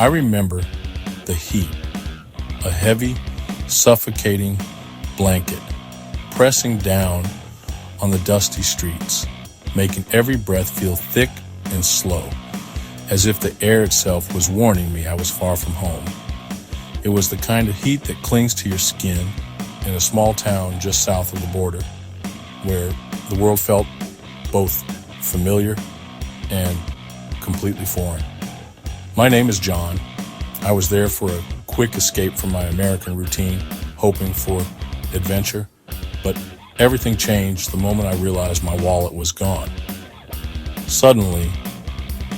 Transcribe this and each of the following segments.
I remember the heat, a heavy, suffocating blanket pressing down on the dusty streets, making every breath feel thick and slow, as if the air itself was warning me I was far from home. It was the kind of heat that clings to your skin in a small town just south of the border, where the world felt both familiar and completely foreign. My name is John. I was there for a quick escape from my American routine, hoping for adventure, but everything changed the moment I realized my wallet was gone. Suddenly,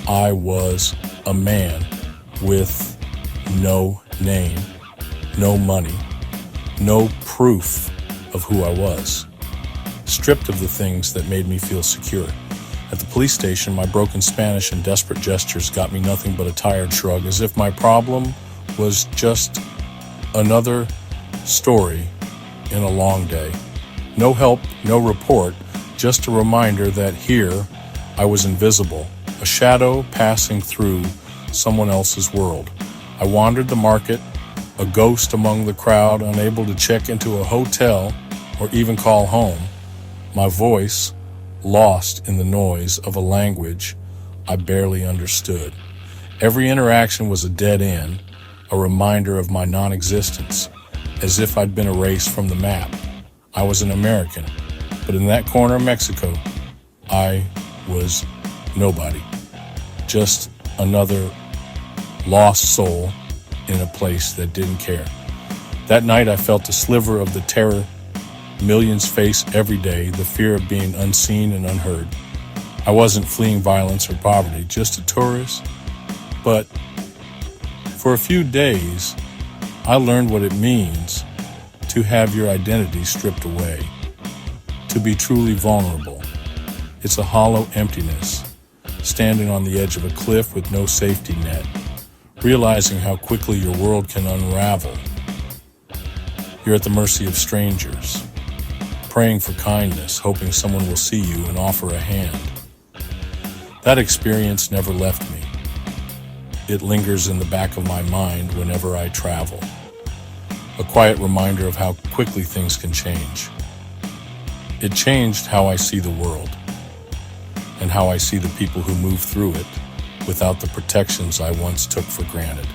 I was a man with no name, no money, no proof of who I was, stripped of the things that made me feel secure. At the police station, my broken Spanish and desperate gestures got me nothing but a tired shrug, as if my problem was just another story in a long day. No help, no report, just a reminder that here I was invisible, a shadow passing through someone else's world. I wandered the market, a ghost among the crowd, unable to check into a hotel or even call home, my voice lost in the noise of a language I barely understood. Every interaction was a dead end, a reminder of my non-existence, as if I'd been erased from the map. I was an American, but in that corner of Mexico, I was nobody. Just another lost soul in a place that didn't care. That night I felt a sliver of the terror millions face every day, the fear of being unseen and unheard. I wasn't fleeing violence or poverty, just a tourist. But for a few days, I learned what it means to have your identity stripped away, to be truly vulnerable. It's a hollow emptiness, standing on the edge of a cliff with no safety net, realizing how quickly your world can unravel. You're at the mercy of strangers, praying for kindness, hoping someone will see you and offer a hand. That experience never left me. It lingers in the back of my mind whenever I travel. A quiet reminder of how quickly things can change. It changed how I see the world and how I see the people who move through it without the protections I once took for granted.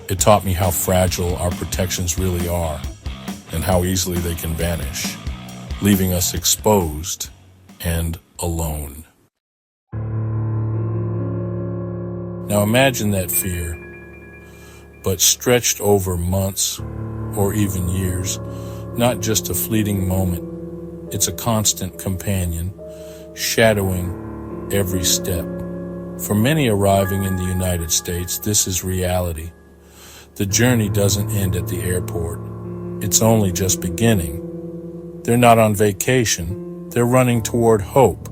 It taught me how fragile our protections really are and how easily they can vanish, leaving us exposed and alone. Now imagine that fear, but stretched over months or even years, not just a fleeting moment. It's a constant companion, shadowing every step. For many arriving in the United States, this is reality. The journey doesn't end at the airport. It's only just beginning. They're not on vacation. They're running toward hope,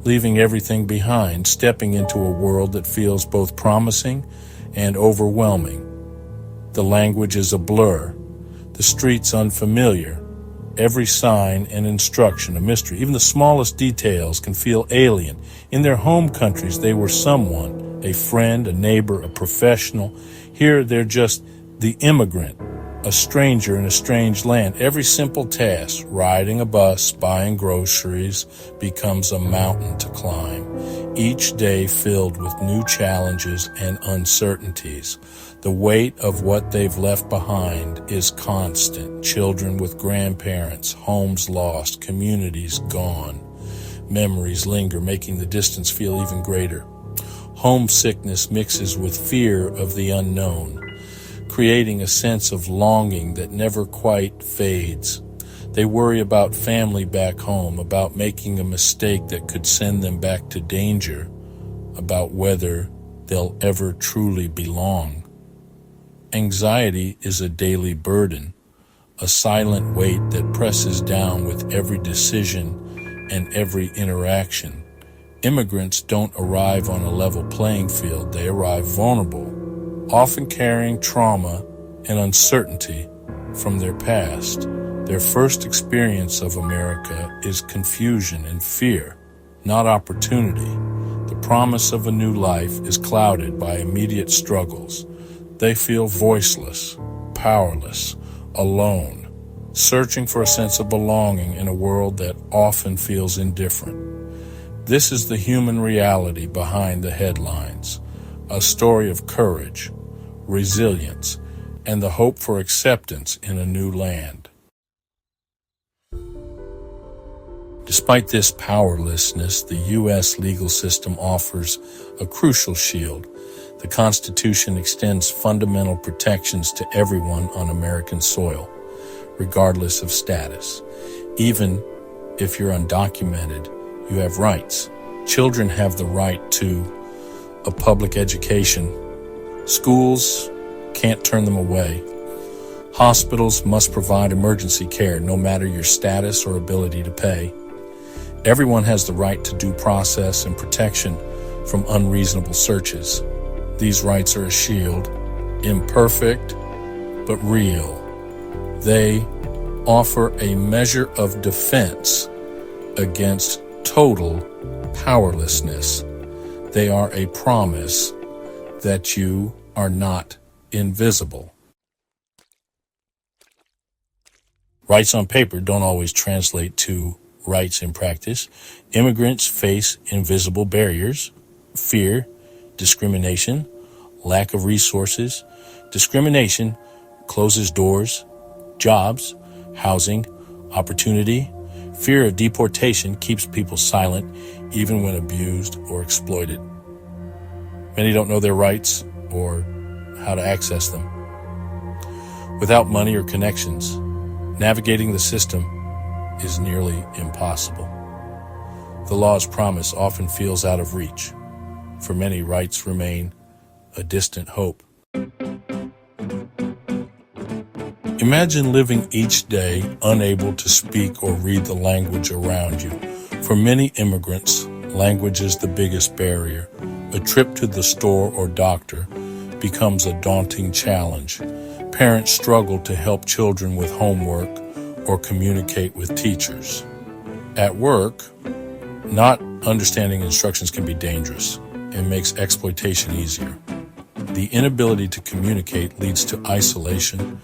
leaving everything behind, stepping into a world that feels both promising and overwhelming. The language is a blur, the streets unfamiliar, every sign and instruction a mystery. Even the smallest details can feel alien. In their home countries, they were someone, a friend, a neighbor, a professional. Here, they're just the immigrant, a stranger in a strange land. Every simple task, riding a bus, buying groceries, becomes a mountain to climb. Each day filled with new challenges and uncertainties. The weight of what they've left behind is constant. Children with grandparents, homes lost, communities gone. Memories linger, making the distance feel even greater. Homesickness mixes with fear of the unknown, creating a sense of longing that never quite fades. They worry about family back home, about making a mistake that could send them back to danger, about whether they'll ever truly belong. Anxiety is a daily burden, a silent weight that presses down with every decision and every interaction. Immigrants don't arrive on a level playing field. They arrive vulnerable, often carrying trauma and uncertainty from their past. Their first experience of America is confusion and fear, not opportunity. The promise of a new life is clouded by immediate struggles. They feel voiceless, powerless, alone, searching for a sense of belonging in a world that often feels indifferent. This is the human reality behind the headlines, a story of courage, resilience, and the hope for acceptance in a new land. Despite this powerlessness, the U.S. legal system offers a crucial shield. The Constitution extends fundamental protections to everyone on American soil, regardless of status. Even if you're undocumented, you have rights. Children have the right to a public education. Schools can't turn them away. Hospitals must provide emergency care, no matter your status or ability to pay. Everyone has the right to due process and protection from unreasonable searches. These rights are a shield, imperfect but real. They offer a measure of defense against total powerlessness. They are a promise that you are not invisible. Rights on paper don't always translate to rights in practice. Immigrants face invisible barriers, fear, discrimination, lack of resources. Discrimination closes doors, jobs, housing, opportunity. Fear of deportation keeps people silent, even when abused or exploited. Many don't know their rights or how to access them. Without money or connections, navigating the system is nearly impossible. The law's promise often feels out of reach. For many, rights remain a distant hope. Imagine living each day unable to speak or read the language around you. For many immigrants, language is the biggest barrier. A trip to the store or doctor becomes a daunting challenge. Parents struggle to help children with homework or communicate with teachers. At work, not understanding instructions can be dangerous and makes exploitation easier. The inability to communicate leads to isolation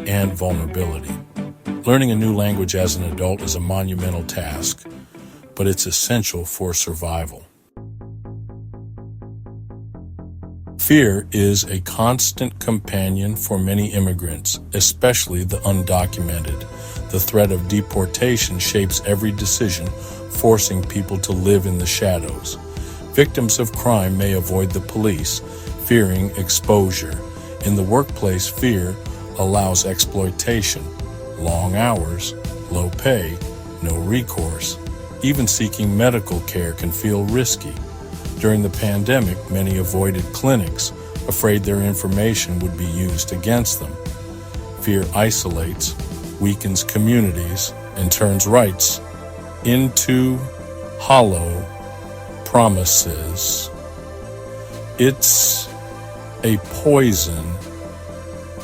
and vulnerability. Learning a new language as an adult is a monumental task, but it's essential for survival. Fear is a constant companion for many immigrants, especially the undocumented. The threat of deportation shapes every decision, forcing people to live in the shadows. Victims of crime may avoid the police, fearing exposure. In the workplace, fear allows exploitation, long hours, low pay, no recourse. Even seeking medical care can feel risky. During the pandemic, many avoided clinics, afraid their information would be used against them. Fear isolates, weakens communities, and turns rights into hollow promises. It's a poison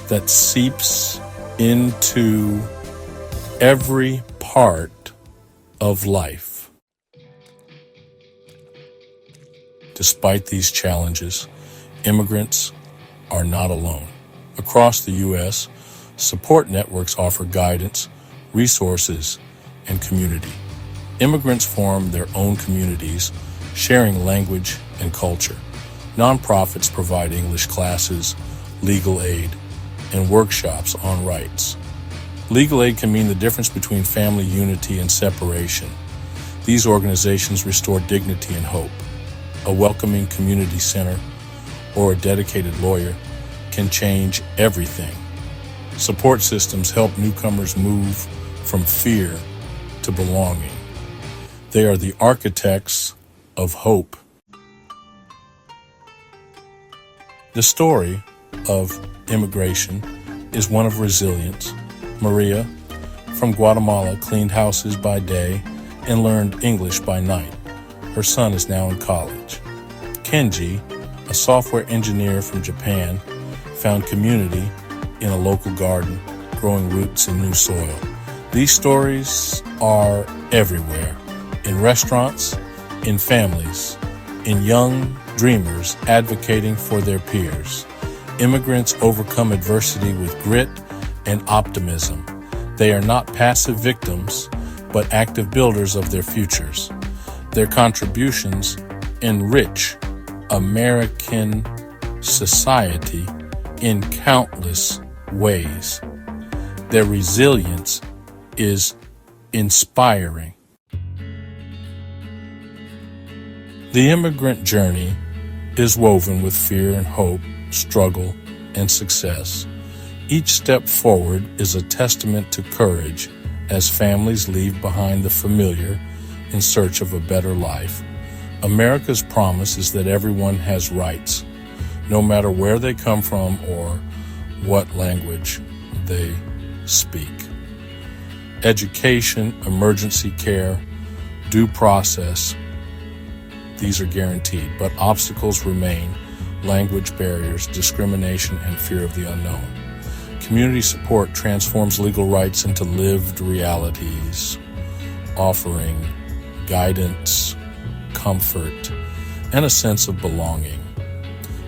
that seeps into every part of life. Despite these challenges, immigrants are not alone. Across the U.S., support networks offer guidance, resources, and community. Immigrants form their own communities, sharing language and culture. Nonprofits provide English classes, legal aid, and workshops on rights. Legal aid can mean the difference between family unity and separation. These organizations restore dignity and hope. A welcoming community center or a dedicated lawyer can change everything. Support systems help newcomers move from fear to belonging. They are the architects of hope. The story of immigration is one of resilience. Maria from Guatemala cleaned houses by day and learned English by night. Her son is now in college. Kenji, a software engineer from Japan, found community in a local garden, growing roots in new soil. These stories are everywhere, in restaurants, in families, in young dreamers advocating for their peers. Immigrants overcome adversity with grit and optimism. They are not passive victims, but active builders of their futures. Their contributions enrich American society in countless ways. Their resilience is inspiring. The immigrant journey is woven with fear and hope, struggle and success. Each step forward is a testament to courage as families leave behind the familiar in search of a better life. America's promise is that everyone has rights, no matter where they come from or what language they speak. Education, emergency care, due process, these are guaranteed, but obstacles remain: language barriers, discrimination, and fear of the unknown. Community support transforms legal rights into lived realities, offering guidance, comfort, and a sense of belonging.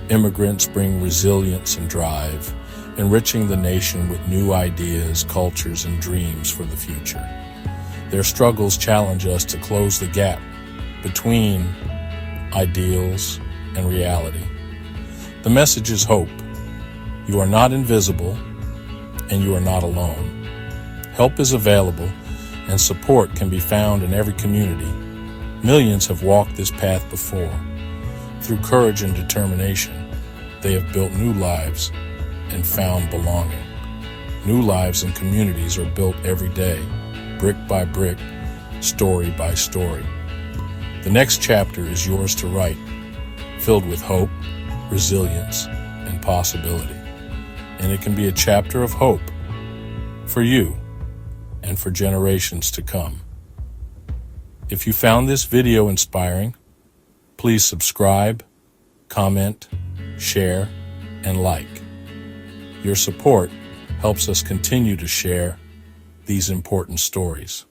Immigrants bring resilience and drive, enriching the nation with new ideas, cultures, and dreams for the future. Their struggles challenge us to close the gap between ideals and reality. The message is hope. You are not invisible, and you are not alone. Help is available, and support can be found in every community. Millions have walked this path before. Through courage and determination, they have built new lives and found belonging. New lives and communities are built every day, brick by brick, story by story. The next chapter is yours to write, filled with hope, resilience, and possibility. And it can be a chapter of hope for you and for generations to come. If you found this video inspiring, please subscribe, comment, share, and like. Your support helps us continue to share these important stories.